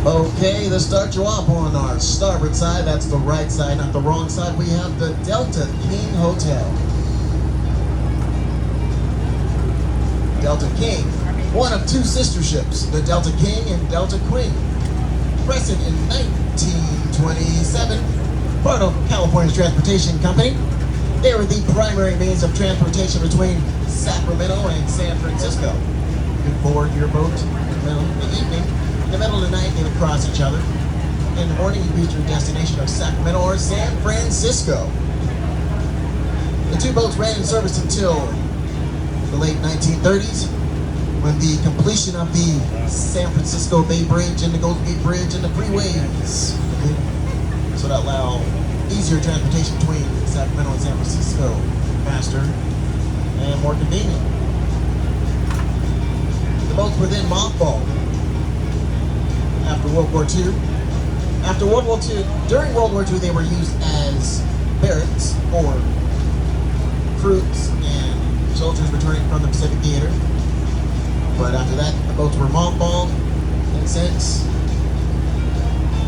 Okay, to start you off on our starboard side, that's the right side, not the wrong side, we have the Delta King Hotel. Delta King, one of two sister ships, the Delta King and Delta Queen. Present in 1927, part of California's Transportation Company. They were the primary means of transportation between Sacramento and San Francisco. You could board your boat in the middle of the evening. In the middle of the night, they would cross each other. In the morning, you'd reach your destination of Sacramento or San Francisco. The two boats ran in service until the late 1930s, when the completion of the San Francisco Bay Bridge and the Golden Gate Bridge and the freeways. So that allowed easier transportation between Sacramento and San Francisco, faster and more convenient. The boats were then mothballed after World War II. After World War II, during World War II, they were used as barracks for troops and soldiers returning from the Pacific Theater. But after that, the boats were mothballed, and since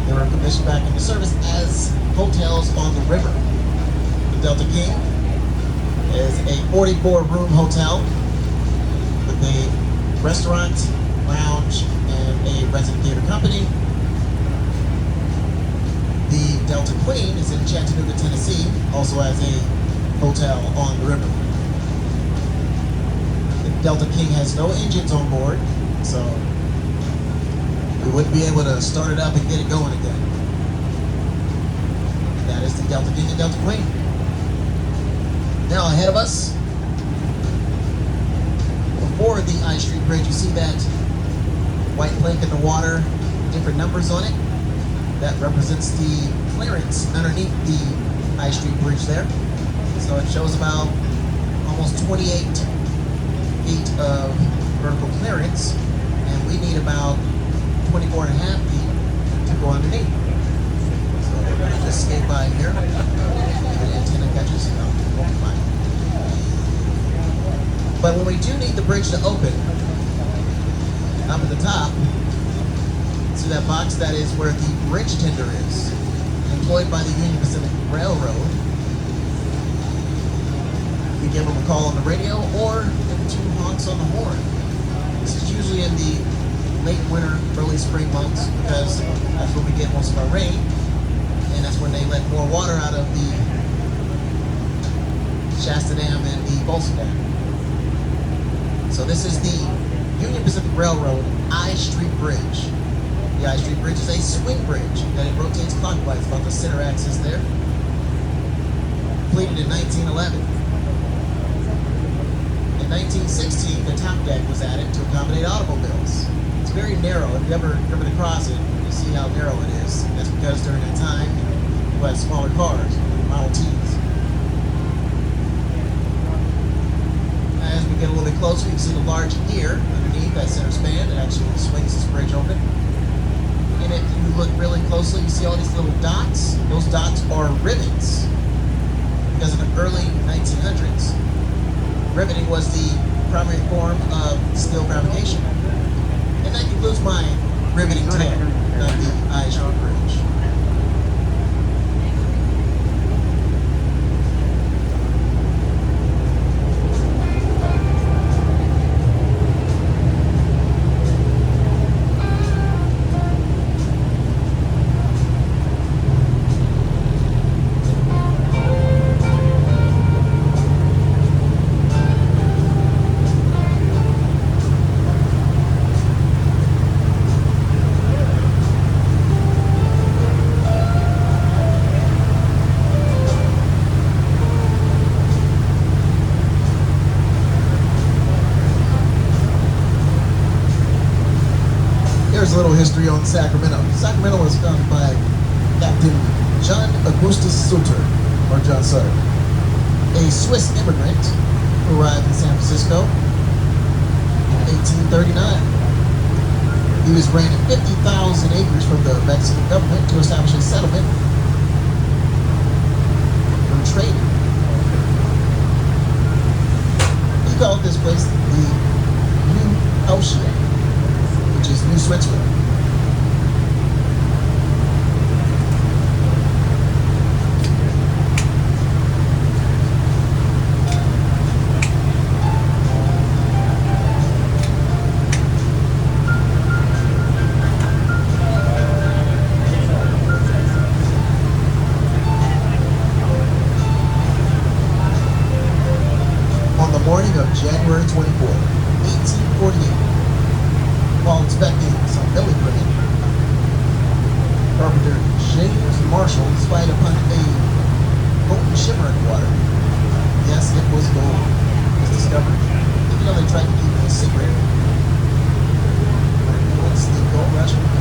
they were commissioned back into service as hotels on the river. The Delta King is a 44-room hotel with a restaurant, lounge, and a resident theater company. The Delta Queen is in Chattanooga, Tennessee, also has a hotel on the river. The Delta King has no engines on board, so we wouldn't be able to start it up and get it going again. That is the Delta King and Delta Queen. Now ahead of us, before the I Street Bridge, you see that white plank in the water, different numbers on it. That represents the clearance underneath the I Street Bridge there. So it shows about almost 28 feet of vertical clearance, and we need about 24 and a half feet to go underneath. So we're going to just skate by here. The antenna catches, won't be fine. But when we do need the bridge to open, up at the top, see that box? That is where the bridge tender is, employed by the Union Pacific Railroad. We give them a call on the radio or give them 2 honks on the horn. This is usually in the late winter, early spring months, because that's when we get most of our rain, and that's when they let more water out of the Shasta Dam and the Bolsa Dam. So this is the Union Pacific Railroad I Street Bridge. The I Street Bridge is a swing bridge that it rotates clockwise about the center axis there. Completed in 1911. In 1916, the top deck was added to accommodate automobiles. It's very narrow. If you've ever driven across it, you see how narrow it is. That's because during that time, you had smaller cars, Model Ts. As we get a little bit closer, you can see the large ear underneath that center span that actually swings this bridge open. And if you look really closely, you see all these little dots. Those dots are rivets. Because in the early 1900s, riveting was the primary form of steel fabrication. And that concludes my riveting tale of the I Street Bridge. Here's a little history on Sacramento. Sacramento was founded by Captain John Augustus Sutter, or John Sutter, a Swiss immigrant who arrived in San Francisco in 1839. He was granted 50,000 acres from the Mexican government to establish a settlement for trading. He called this place the New Ocean, which is New Switzerland. suspecting some belly-bringing. Carpenter James Marshall spied upon a golden shimmer in water. Yes, it was gold. It was discovered, even though they tried to keep it a secret. Once the gold rush